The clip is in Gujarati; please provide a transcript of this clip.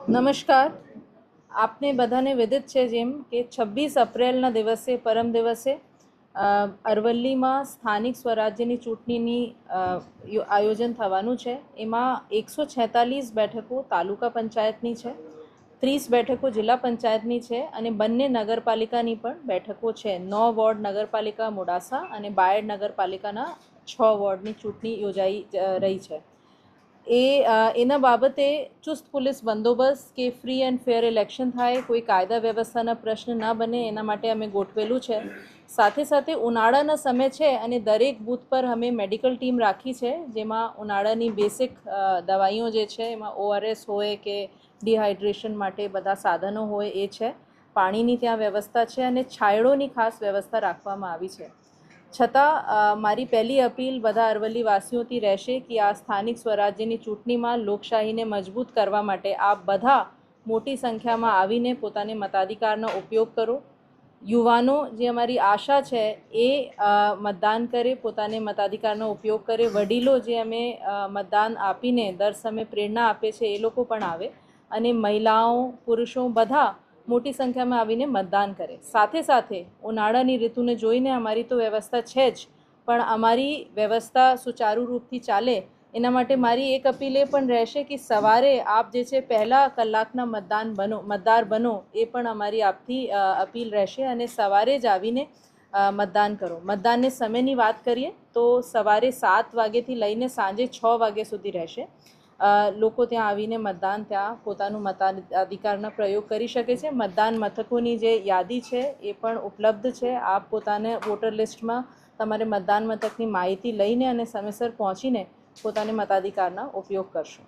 નમસ્કાર. આપને બધાને વિદિત છે જેમ કે 26 એપ્રિલના દિવસે પરમ દિવસે અરવલ્લીમાં સ્થાનિક સ્વરાજ્યની ચૂંટણીની આયોજન થવાનું છે. એમાં 146 બેઠકો તાલુકા પંચાયતની છે, 30 બેઠકો જિલ્લા પંચાયતની છે અને બંને નગરપાલિકાની પણ બેઠકો છે. 9 વોર્ડ નગરપાલિકા મોડાસા અને બાયડ નગરપાલિકાના 6 વોર્ડની ચૂંટણી યોજાઈ રહી છે. એના બાબતે ચુસ્ત પોલીસ બંદોબસ્ત કે ફ્રી એન્ડ ફેર ઇલેક્શન થાય, કોઈ કાયદા વ્યવસ્થાના પ્રશ્ન ન બને એના માટે અમે ગોઠવેલું છે. સાથે સાથે ઉનાળાના સમય છે અને દરેક બૂથ પર અમે મેડિકલ ટીમ રાખી છે, જેમાં ઉનાળાની બેસિક દવાઈઓ જે છે એમાં ORS હોય કે ડિહાઇડ્રેશન માટે બધા સાધનો હોય એ છે. પાણીની ત્યાં વ્યવસ્થા છે અને છાંયડોની ખાસ વ્યવસ્થા રાખવામાં આવી છે. છતાં મારી પહેલી અપીલ બધા અરવલ્લીવાસીઓથી રહેશે કે આ સ્થાનિક સ્વરાજ્યની ચૂંટણીમાં લોકશાહીને મજબૂત કરવા માટે આપ બધા મોટી સંખ્યામાં આવીને પોતાને મતાધિકારનો ઉપયોગ કરો. યુવાનો જે અમારી આશા છે એ મતદાન કરે, પોતાને મતાધિકારનો ઉપયોગ કરે. વડીલો જે અમે મતદાન આપીને દર સમયે પ્રેરણા આપે છે એ લોકો પણ આવે અને મહિલાઓ પુરુષો બધા મોટી સંખ્યામાં આવીને મતદાન કરે. સાથે સાથે ઉનાળાની ઋતુને જોઈને અમારી તો વ્યવસ્થા છે જ, પણ અમારી વ્યવસ્થા સુચારુ રૂપથી ચાલે એના માટે મારી એક અપીલ એ પણ રહેશે કે સવારે આપ જે છે પહેલા કલાકના મતદાર બનો એ પણ અમારી આપથી અપીલ રહેશે અને સવારે જ આવીને મતદાન કરો. મતદાનને સમયની વાત કરીએ તો સવારે 7 વાગ્યાથી લઈને સાંજે 6 વાગ્યા સુધી રહેશે. લોકો ત્યાં આવીને મતદાન ત્યાં પોતાનું મતાધિકારના પ્રયોગ કરી શકે છે. મતદાન મથકોની જે યાદી છે એ પણ ઉપલબ્ધ છે. આપ પોતાને વોટર લિસ્ટમાં તમારે મતદાન મથકની માહિતી લઈને અને સમયસર પહોંચીને પોતાને મતાધિકારના ઉપયોગ કરશો.